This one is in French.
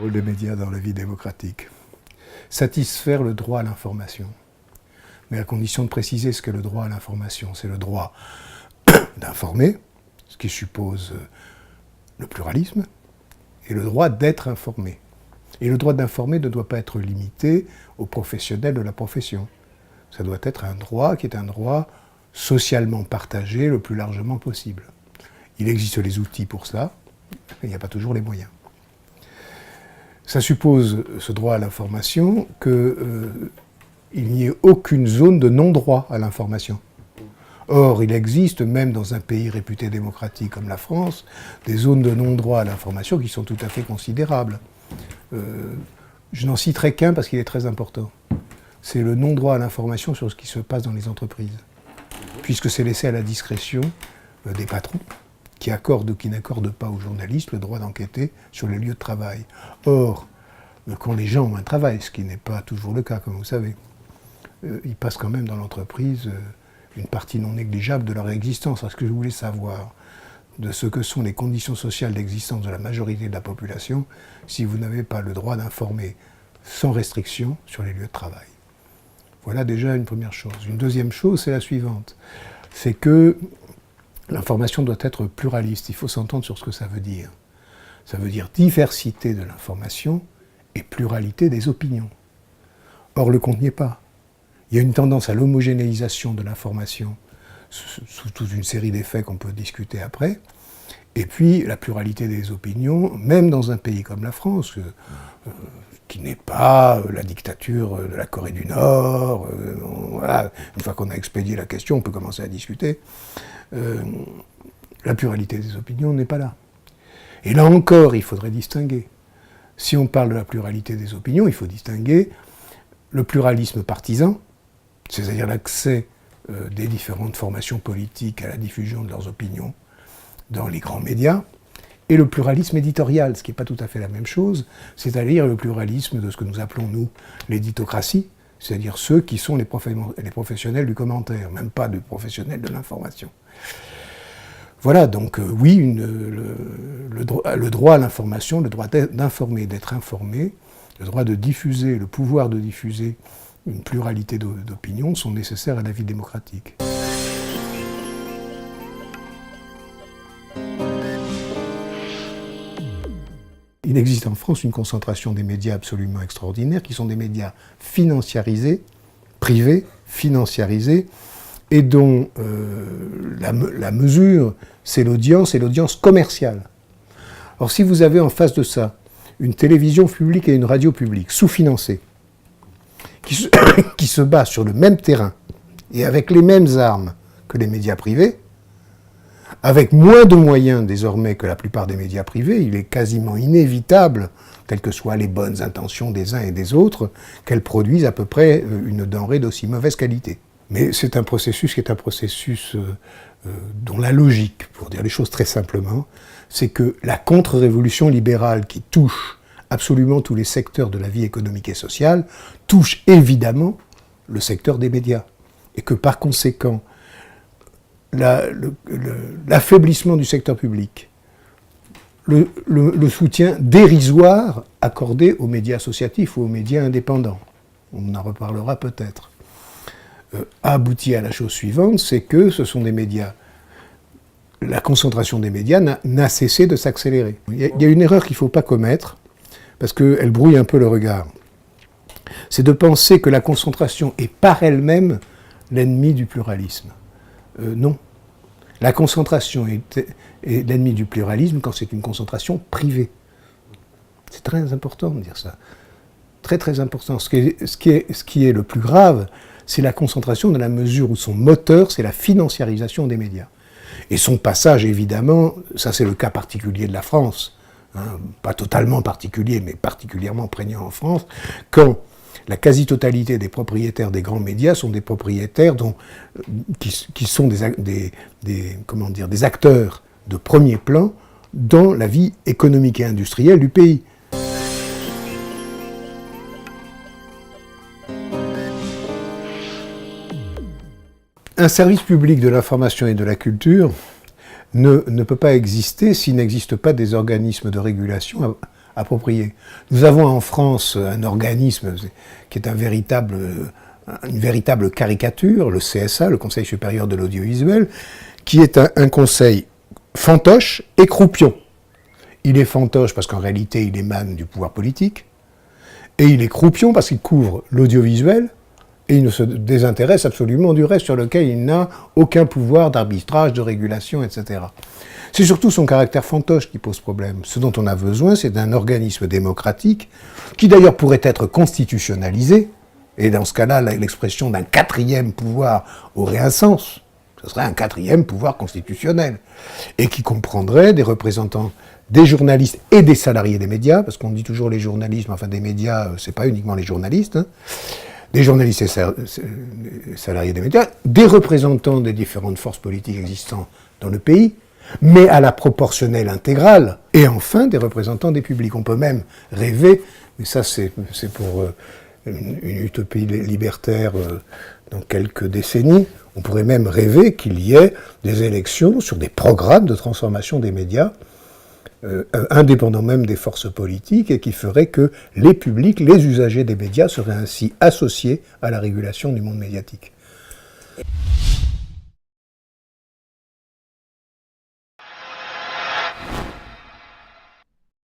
Le rôle des médias dans la vie démocratique. Satisfaire le droit à l'information. Mais à condition de préciser ce qu'est le droit à l'information. C'est le droit d'informer, ce qui suppose le pluralisme, et le droit d'être informé. Et le droit d'informer ne doit pas être limité aux professionnels de la profession. Ça doit être un droit qui est un droit socialement partagé le plus largement possible. Il existe les outils pour cela, mais il n'y a pas toujours les moyens. Ça suppose, ce droit à l'information, qu'il n'y ait aucune zone de non-droit à l'information. Or, il existe, même dans un pays réputé démocratique comme la France, des zones de non-droit à l'information qui sont tout à fait considérables. Je n'en citerai qu'un parce qu'il est très important. C'est le non-droit à l'information sur ce qui se passe dans les entreprises. Puisque c'est laissé à la discrétion des patrons qui accordent ou qui n'accordent pas aux journalistes le droit d'enquêter sur les lieux de travail. Or, quand les gens ont un travail, ce qui n'est pas toujours le cas, comme vous savez, ils passent quand même dans l'entreprise une partie non négligeable de leur existence. Est-ce que je voulais savoir de ce que sont les conditions sociales d'existence de la majorité de la population si vous n'avez pas le droit d'informer sans restriction sur les lieux de travail? Voilà déjà une première chose. Une deuxième chose, c'est la suivante. C'est que l'information doit être pluraliste. Il faut s'entendre sur ce que ça veut dire. Ça veut dire diversité de l'information et pluralité des opinions. Or, le compte n'y est pas. Il y a une tendance à l'homogénéisation de l'information sous toute une série d'effets qu'on peut discuter après. Et puis, la pluralité des opinions, même dans un pays comme la France, qui n'est pas la dictature de la Corée du Nord. Voilà. Une fois qu'on a expédié la question, on peut commencer à discuter. La pluralité des opinions n'est pas là. Et là encore, il faudrait distinguer. Si on parle de la pluralité des opinions, il faut distinguer le pluralisme partisan, c'est-à-dire l'accès des différentes formations politiques à la diffusion de leurs opinions dans les grands médias, et le pluralisme éditorial, ce qui n'est pas tout à fait la même chose, c'est-à-dire le pluralisme de ce que nous appelons, nous, l'éditocratie, c'est-à-dire ceux qui sont les professionnels du commentaire, même pas des professionnels de l'information. Voilà, donc oui, le droit à l'information, le droit d'informer, d'être informé, le droit de diffuser, le pouvoir de diffuser une pluralité d'opinions sont nécessaires à la vie démocratique. Il existe en France une concentration des médias absolument extraordinaire, qui sont des médias financiarisés, privés, financiarisés, et dont la mesure, c'est l'audience, et l'audience commerciale. Or, si vous avez en face de ça une télévision publique et une radio publique sous-financées, qui se basent sur le même terrain, et avec les mêmes armes que les médias privés, avec moins de moyens désormais que la plupart des médias privés, il est quasiment inévitable, quelles que soient les bonnes intentions des uns et des autres, qu'elles produisent à peu près une denrée d'aussi mauvaise qualité. Mais c'est un processus qui est un processus dont la logique, pour dire les choses très simplement, c'est que la contre-révolution libérale qui touche absolument tous les secteurs de la vie économique et sociale touche évidemment le secteur des médias. Et que par conséquent, l'affaiblissement du secteur public, le soutien dérisoire accordé aux médias associatifs ou aux médias indépendants, on en reparlera peut-être, a abouti à la chose suivante, c'est que ce sont des médias, la concentration des médias n'a cessé de s'accélérer. Il y a une erreur qu'il ne faut pas commettre, parce qu'elle brouille un peu le regard. C'est de penser que la concentration est par elle-même l'ennemi du pluralisme. Non. La concentration est l'ennemi du pluralisme quand c'est une concentration privée. C'est très important de dire ça. Très très important. Ce qui est le plus grave, c'est la concentration dans la mesure où son moteur, c'est la financiarisation des médias. Et son passage, évidemment, ça c'est le cas particulier de la France, hein, pas totalement particulier, mais particulièrement prégnant en France, quand la quasi-totalité des propriétaires des grands médias sont des propriétaires qui sont des acteurs de premier plan dans la vie économique et industrielle du pays. Un service public de l'information et de la culture ne peut pas exister s'il n'existe pas des organismes de régulation appropriée. Nous avons en France un organisme qui est une véritable caricature, le CSA, le Conseil supérieur de l'audiovisuel, qui est un conseil fantoche et croupion. Il est fantoche parce qu'en réalité il émane du pouvoir politique, et il est croupion parce qu'il couvre l'audiovisuel, et il ne se désintéresse absolument du reste sur lequel il n'a aucun pouvoir d'arbitrage, de régulation, etc. C'est surtout son caractère fantoche qui pose problème. Ce dont on a besoin, c'est d'un organisme démocratique, qui d'ailleurs pourrait être constitutionnalisé, et dans ce cas-là, l'expression d'un quatrième pouvoir aurait un sens. Ce serait un quatrième pouvoir constitutionnel, et qui comprendrait des représentants des journalistes et des salariés des médias, parce qu'on dit toujours les journalistes, mais enfin des médias, c'est pas uniquement les journalistes, hein, des journalistes et salariés des médias, des représentants des différentes forces politiques existantes dans le pays, mais à la proportionnelle intégrale, et enfin des représentants des publics. On peut même rêver, mais ça c'est pour une utopie libertaire dans quelques décennies, on pourrait même rêver qu'il y ait des élections sur des programmes de transformation des médias, indépendants même des forces politiques, et qui feraient que les publics, les usagers des médias seraient ainsi associés à la régulation du monde médiatique.